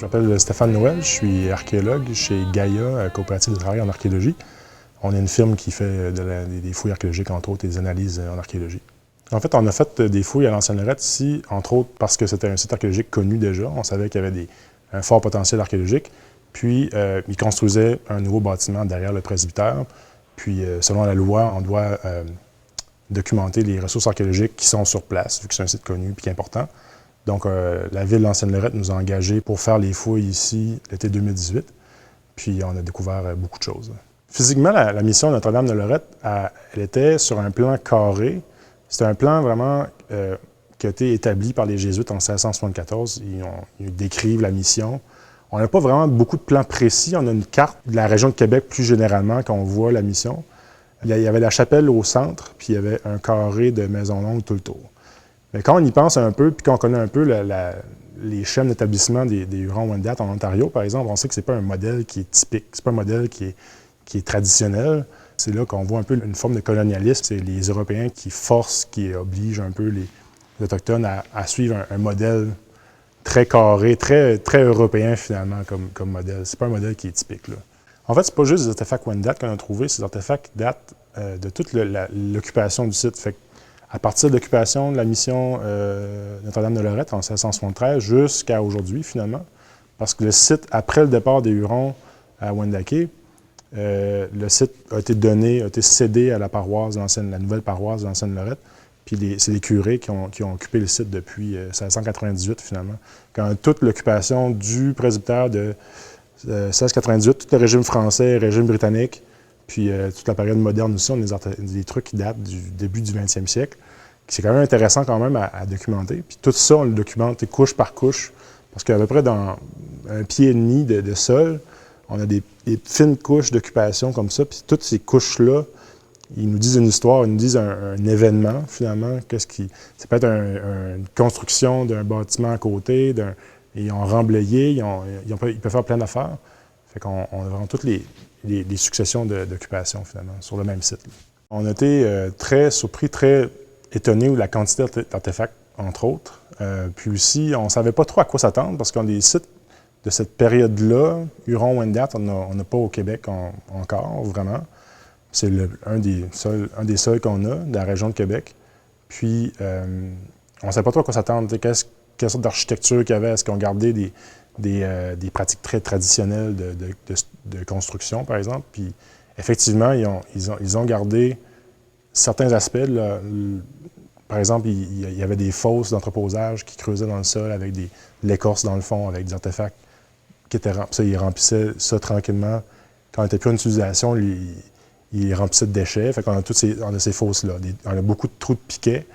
Je m'appelle Stéphane Noël, je suis archéologue chez Gaïa, coopérative de travail en archéologie. On est une firme qui fait des fouilles archéologiques, entre autres, et des analyses en archéologie. En fait, on a fait des fouilles à l'ancienne Lorette ici, entre autres parce que c'était un site archéologique connu déjà. On savait qu'il y avait un fort potentiel archéologique. Puis, ils construisaient un nouveau bâtiment derrière le presbytère. Puis, selon la loi, on doit documenter les ressources archéologiques qui sont sur place, vu que c'est un site connu et qui est important. Donc, la ville d'Ancienne Lorette nous a engagés pour faire les fouilles ici l'été 2018. Puis, on a découvert beaucoup de choses. Physiquement, la mission Notre-Dame de Lorette, elle était sur un plan carré. C'était un plan vraiment qui a été établi par les Jésuites en 1674. Ils décrivent la mission. On n'a pas vraiment beaucoup de plans précis. On a une carte de la région de Québec plus généralement quand on voit la mission. Il y avait la chapelle au centre, puis il y avait un carré de maisons longues tout le tour. Mais quand on y pense un peu, puis qu'on connaît un peu les chaînes d'établissement des Hurons-Wendat en Ontario, par exemple, on sait que ce n'est pas un modèle qui est typique, c'est pas un modèle qui est traditionnel. C'est là qu'on voit un peu une forme de colonialisme. C'est les Européens qui forcent, qui obligent un peu les Autochtones à suivre un modèle très carré, très européen finalement comme modèle. C'est pas un modèle qui est typique, là. En fait, c'est pas juste des artefacts Wendat qu'on a trouvés, ces artefacts datent de toute l'occupation du site. Fait à partir de l'occupation de la mission Notre-Dame de Lorette en 1673 jusqu'à aujourd'hui, finalement, parce que le site, après le départ des Hurons à Wendake, le site a été cédé à la paroisse la nouvelle paroisse d'Ancienne Lorette, puis c'est les curés qui ont occupé le site depuis 1698, finalement. Quand toute l'occupation du presbytère de 1698, tout le régime français, le régime britannique, puis toute la période moderne aussi, on a des trucs qui datent du début du 20e siècle. C'est quand même intéressant quand même à documenter. Puis tout ça, on le documente couche par couche, parce qu'à peu près dans un pied et demi de sol, on a des fines couches d'occupation comme ça, puis toutes ces couches-là, ils nous disent une histoire, ils nous disent un événement, finalement. Ça peut être une construction d'un bâtiment à côté, ils ont remblayé, ils peuvent faire plein d'affaires. Fait qu'on a vraiment toutes les successions d'occupation, finalement, sur le même site, là. On a été très surpris, très étonnés de la quantité d'artefacts, entre autres. Puis aussi, on ne savait pas trop à quoi s'attendre, parce qu'on a des sites de cette période-là, Huron-Wendat, on n'a pas au Québec encore, vraiment. C'est un des seuls qu'on a de la région de Québec. Puis, on ne savait pas trop à quoi s'attendre. Quelle sorte d'architecture qu'il y avait? Est-ce qu'on gardait des pratiques très traditionnelles de construction, par exemple? Puis, effectivement, ils ont gardé certains aspects. Là, par exemple, il y avait des fosses d'entreposage qui creusaient dans le sol avec de l'écorce dans le fond, avec des artefacts qui étaient remplis. Ils remplissaient ça tranquillement. Quand il n'était plus en utilisation, ils remplissaient de déchets. Fait qu'on a ces fosses-là. On a beaucoup de trous de piquets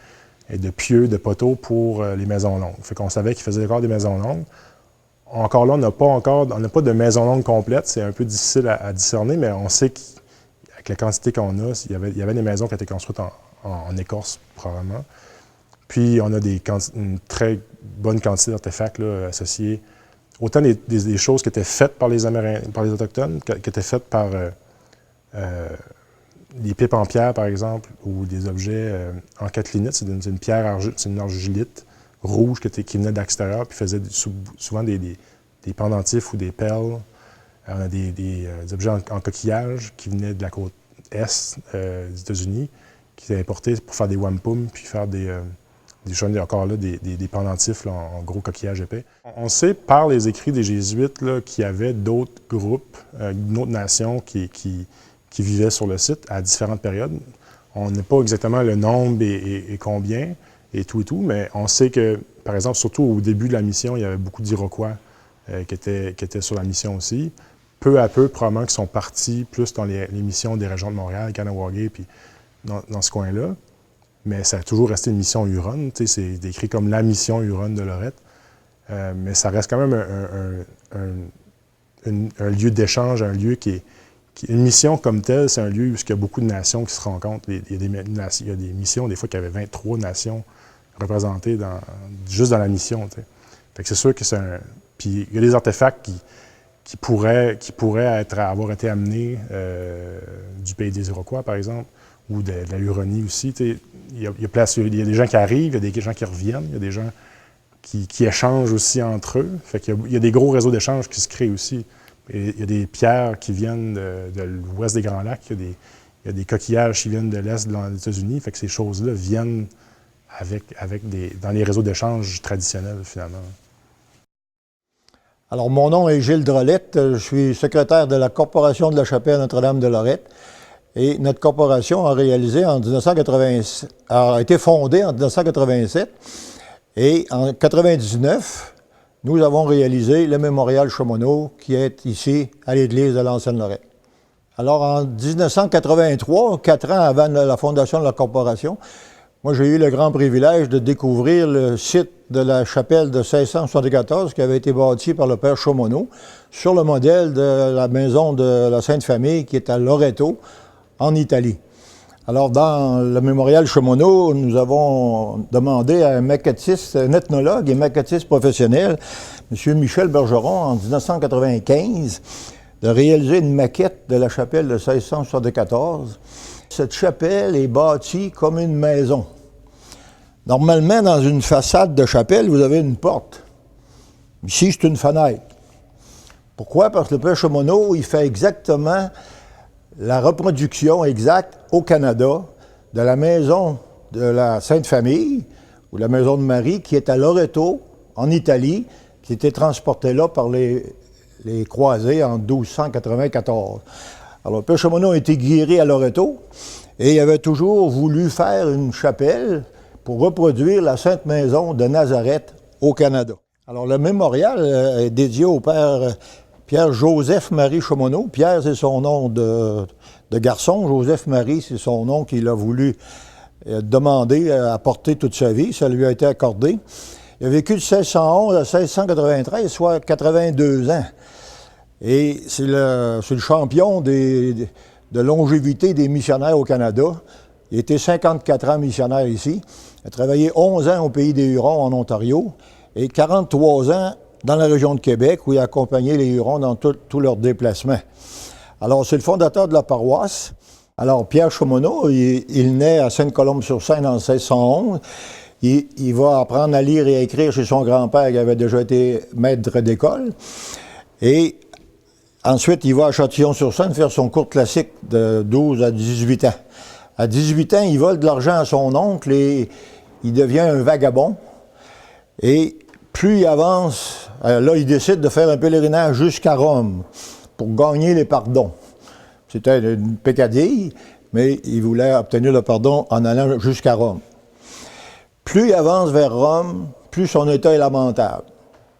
et de pieux, de poteaux pour les maisons longues. Fait qu'on savait qu'ils faisaient encore des maisons longues. Encore là, on n'a pas de maison longue complète. C'est un peu difficile à discerner, mais on sait qu'avec la quantité qu'on a, il y avait des maisons qui étaient construites en écorce, probablement. Puis, on a une très bonne quantité d'artefacts là, associés. Autant des choses qui étaient faites par les Amérindiens, par les Autochtones, qui étaient faites par des pipes en pierre, par exemple, ou des objets en catlinite. C'est une pierre, c'est une argilite rouge qui venait d'extérieur, puis faisait souvent des pendentifs ou des perles. On a des objets en coquillage qui venaient de la côte est des États-Unis, qui étaient importés pour faire des wampum, puis faire des pendentifs là, en gros coquillage épais. On sait par les écrits des Jésuites qu'il y avait d'autres groupes, d'autres nations qui vivaient sur le site à différentes périodes. On n'a pas exactement le nombre et combien et tout, mais on sait que, par exemple, surtout au début de la mission, il y avait beaucoup d'Iroquois qui étaient sur la mission aussi. Peu à peu, probablement, qui sont partis plus dans les missions des régions de Montréal, Kahnawake, puis dans ce coin-là. Mais ça a toujours resté une mission Huron. C'est décrit comme la mission Huron de Lorette. Mais ça reste quand même un lieu d'échange, un lieu une mission comme telle, c'est un lieu où il y a beaucoup de nations qui se rencontrent. Il y a des missions, des fois, qu'il y avait 23 nations représentées juste dans la mission. T'sais. Fait que c'est sûr que c'est un... Puis il y a des artefacts qui pourraient avoir été amenés du pays des Iroquois, par exemple, ou de la Huronie aussi. Il y a des gens qui arrivent, il y a des gens qui reviennent, il y a des gens qui échangent aussi entre eux. Fait qu'il y a des gros réseaux d'échanges qui se créent aussi. Et il y a des pierres qui viennent de l'ouest des Grands Lacs, il y a des coquillages qui viennent de l'est des États-Unis. Fait que ces choses-là viennent dans les réseaux d'échanges traditionnels, finalement. Alors, mon nom est Gilles Drolette. Je suis secrétaire de la Corporation de la Chapelle Notre-Dame de Lorette. Et notre corporation a été fondée en 1987. Et en 1999, nous avons réalisé le mémorial Chaumonot qui est ici à l'église de l'Ancienne-Lorette. Alors, en 1983, 4 ans avant la fondation de la corporation, moi, j'ai eu le grand privilège de découvrir le site de la chapelle de 1674 qui avait été bâtie par le père Chaumonot sur le modèle de la maison de la Sainte Famille qui est à Loreto, en Italie. Alors, dans le mémorial Chaumonot, nous avons demandé à un maquettiste, un ethnologue et maquettiste professionnel, M. Michel Bergeron, en 1995, de réaliser une maquette de la chapelle de 1674. Cette chapelle est bâtie comme une maison. Normalement, dans une façade de chapelle, vous avez une porte. Ici, c'est une fenêtre. Pourquoi? Parce que le père Chaumonot, il fait exactement la reproduction exacte au Canada de la maison de la Sainte Famille, ou la maison de Marie, qui est à Loreto, en Italie, qui était transportée là par les croisés en 1294. Alors, le père Chaumonot a été guéri à Loreto, et il avait toujours voulu faire une chapelle pour reproduire la Sainte Maison de Nazareth au Canada. Alors, le mémorial est dédié au père Pierre-Joseph-Marie Chaumonot. Pierre, c'est son nom de garçon. Joseph-Marie, c'est son nom qu'il a voulu demander à porter toute sa vie. Ça lui a été accordé. Il a vécu de 1611 à 1693, soit 82 ans. Et c'est le champion de longévité des missionnaires au Canada. Il a été 54 ans missionnaire ici. Il a travaillé 11 ans au pays des Hurons, en Ontario, et 43 ans dans la région de Québec, où il a accompagné les Hurons dans tous leurs déplacements. Alors, c'est le fondateur de la paroisse. Alors, Pierre Chaumonot, il naît à Sainte-Colombe-sur-Seine en 1611. Il va apprendre à lire et à écrire chez son grand-père, qui avait déjà été maître d'école. Et ensuite, il va à Châtillon-sur-Seine faire son cours classique de 12 à 18 ans. À 18 ans, il vole de l'argent à son oncle et il devient un vagabond. Et plus il avance, là, il décide de faire un pèlerinage jusqu'à Rome pour gagner les pardons. C'était une peccadille, mais il voulait obtenir le pardon en allant jusqu'à Rome. Plus il avance vers Rome, plus son état est lamentable.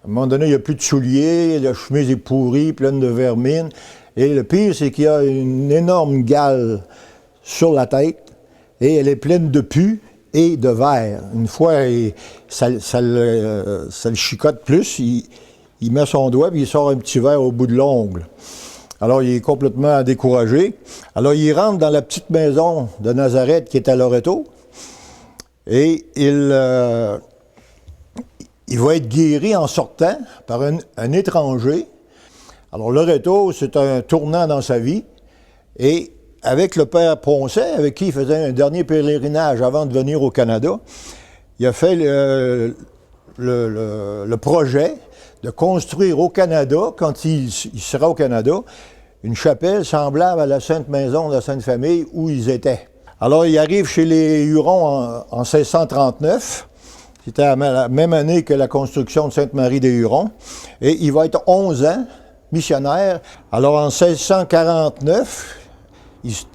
À un moment donné, il n'y a plus de souliers, la chemise est pourrie, pleine de vermine. Et le pire, c'est qu'il y a une énorme gale sur la tête et elle est pleine de pus et de vers. Une fois, ça le chicote plus, il met son doigt et il sort un petit verre au bout de l'ongle. Alors, il est complètement découragé. Alors, il rentre dans la petite maison de Nazareth qui est à Loreto et il va être guéri en sortant par un étranger. Alors, Loreto, c'est un tournant dans sa vie et avec le père Poncet, avec qui il faisait un dernier pèlerinage avant de venir au Canada, il a fait le projet de construire au Canada, quand il sera au Canada, une chapelle semblable à la Sainte Maison de la Sainte Famille où ils étaient. Alors, il arrive chez les Hurons en 1639. C'était la même année que la construction de Sainte-Marie des Hurons. Et il va être 11 ans missionnaire. Alors, en 1649,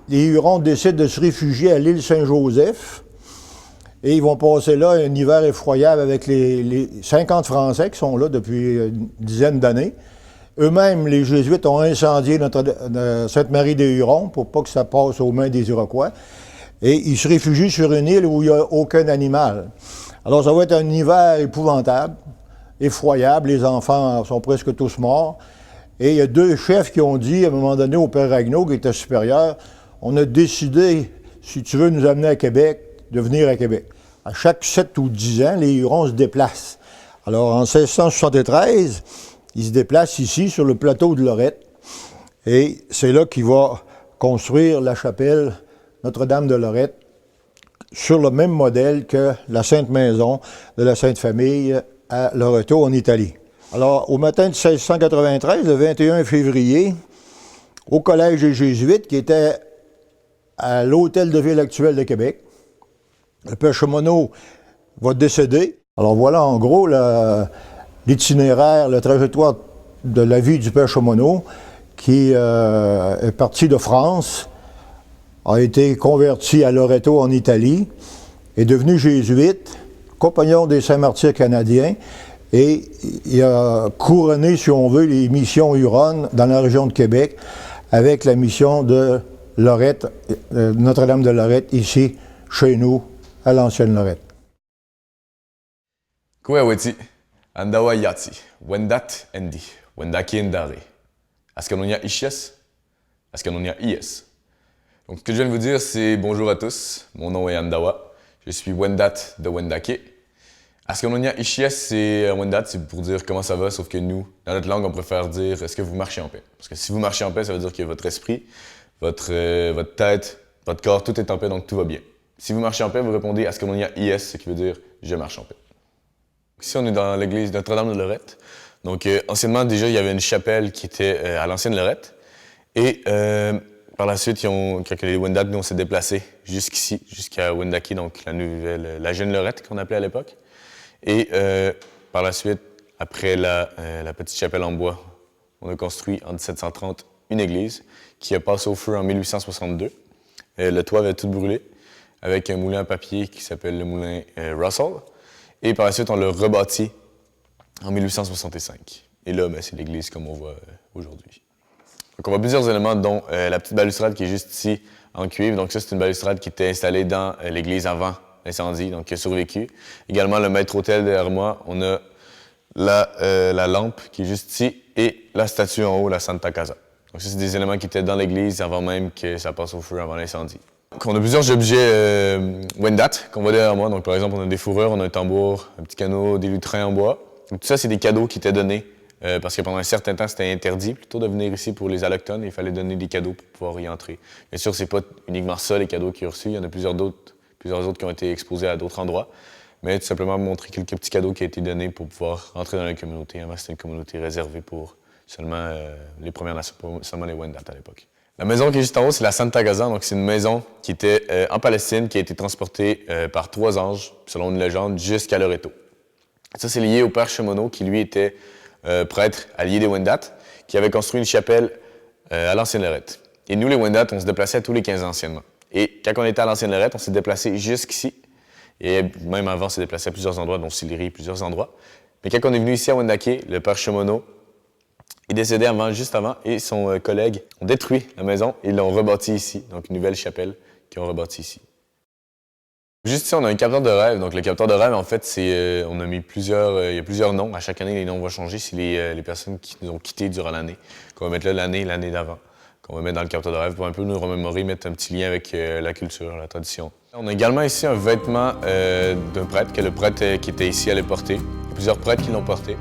les Hurons décident de se réfugier à l'île Saint-Joseph. Et ils vont passer là un hiver effroyable avec les 50 Français qui sont là depuis une dizaine d'années. Eux-mêmes, les Jésuites ont incendié Sainte-Marie des Hurons pour pas que ça passe aux mains des Iroquois. Et ils se réfugient sur une île où il n'y a aucun animal. Alors, ça va être un hiver épouvantable, effroyable. Les enfants sont presque tous morts. Et il y a deux chefs qui ont dit, à un moment donné, au père Ragnaud, qui était supérieur, on a décidé, si tu veux nous amener à Québec, de venir à Québec. À chaque 7 ou 10 ans, les Hurons se déplacent. Alors, en 1673, ils se déplacent ici, sur le plateau de Lorette. Et c'est là qu'il va construire la chapelle Notre-Dame de Lorette, sur le même modèle que la Sainte Maison de la Sainte Famille à Loreto, en Italie. Alors, au matin de 1693, le 21 février, au Collège des Jésuites, qui était à l'Hôtel de Ville actuel de Québec, le père Chemonneau va décéder. Alors voilà, en gros, l'itinéraire, la trajectoire de la vie du père Chemonneau, qui est parti de France, a été converti à Loreto en Italie, est devenu jésuite, compagnon des Saints-Martyrs canadiens, et il a couronné, si on veut, les missions Huron dans la région de Québec, avec la mission de Lorette, Notre-Dame de Lorette, ici, chez nous, à l'ancienne Lorette. Kueweti, Andawa Yati, Wendat Endi, Wendaki Ndare. Askanonia Ishes, Askanonia Ies. Donc, ce que je viens de vous dire, c'est bonjour à tous. Mon nom est Andawa. Je suis Wendat de Wendake. Askanonia Ishes, c'est Wendat, c'est pour dire comment ça va, sauf que nous, dans notre langue, on préfère dire est-ce que vous marchez en paix. Parce que si vous marchez en paix, ça veut dire que votre esprit, votre tête, votre corps, tout est en paix, donc tout va bien. Si vous marchez en paix, vous répondez Askanonia Ies, ce qui veut dire je marche en paix. Ici, on est dans l'église Notre-Dame de Lorette. Donc, anciennement, déjà, il y avait une chapelle qui était à l'ancienne Lorette. Et par la suite, quand les Wendat, nous, on s'est déplacés jusqu'ici, jusqu'à Wendake, donc la jeune Lorette qu'on appelait à l'époque. Et par la suite, après la petite chapelle en bois, on a construit en 1730 une église qui a passé au feu en 1862. Le toit avait tout brûlé avec un moulin à papier qui s'appelle le moulin Russell. Et par la suite, on l'a rebâti en 1865. Et là, c'est l'église comme on voit aujourd'hui. Donc, on voit plusieurs éléments, dont la petite balustrade qui est juste ici en cuivre. Donc, ça, c'est une balustrade qui était installée dans l'église avant l'incendie, donc qui a survécu. Également, le maître-autel derrière moi, on a la lampe qui est juste ici et la statue en haut, la Santa Casa. Donc, ça, c'est des éléments qui étaient dans l'église avant même que ça passe au feu, avant l'incendie. Donc, on a plusieurs objets Wendat qu'on voit derrière moi. Donc, par exemple, on a des fourrures, on a un tambour, un petit canot, des lutrins en bois. Donc, tout ça, c'est des cadeaux qui étaient donnés parce que pendant un certain temps, c'était interdit plutôt de venir ici pour les allochtones. Il fallait donner des cadeaux pour pouvoir y entrer. Bien sûr, c'est pas uniquement ça, les cadeaux qu'il y a reçus. Il y en a plusieurs autres qui ont été exposés à d'autres endroits. Mais tout simplement montrer quelques petits cadeaux qui ont été donnés pour pouvoir entrer dans la communauté. Avant, c'était une communauté réservée pour seulement les Premières Nations, seulement les Wendat à l'époque. La maison qui est juste en haut, c'est la Santa Casa. Donc, c'est une maison qui était en Palestine, qui a été transportée par 3 anges, selon une légende, jusqu'à Loreto. Ça, c'est lié au père Chemonneau, qui lui était prêtre allié des Wendat, qui avait construit une chapelle à l'ancienne Lorette. Et nous, les Wendat, on se déplaçait tous les 15 ans anciennement. Et quand on était à l'ancienne Lorette, on s'est déplacé jusqu'ici. Et même avant, on s'est déplacé à plusieurs endroits, dont Sillery, plusieurs endroits. Mais quand on est venu ici à Wendake, le père Chemonneau est décédé juste avant, et son collègue ont détruit la maison et l'ont rebâti ici. Donc, une nouvelle chapelle qu'ils ont rebâtie ici. Juste ici, on a un capteur de rêve. Donc, le capteur de rêve, en fait, on a mis il y a plusieurs noms. À chaque année, les noms vont changer. C'est les personnes qui nous ont quittés durant l'année. Qu'on va mettre là l'année d'avant. Qu'on va mettre dans le capteur de rêve pour un peu nous remémorer, mettre un petit lien avec la culture, la tradition. On a également ici un vêtement d'un prêtre, que le prêtre qui était ici allait porter. Il y a plusieurs prêtres qui l'ont porté.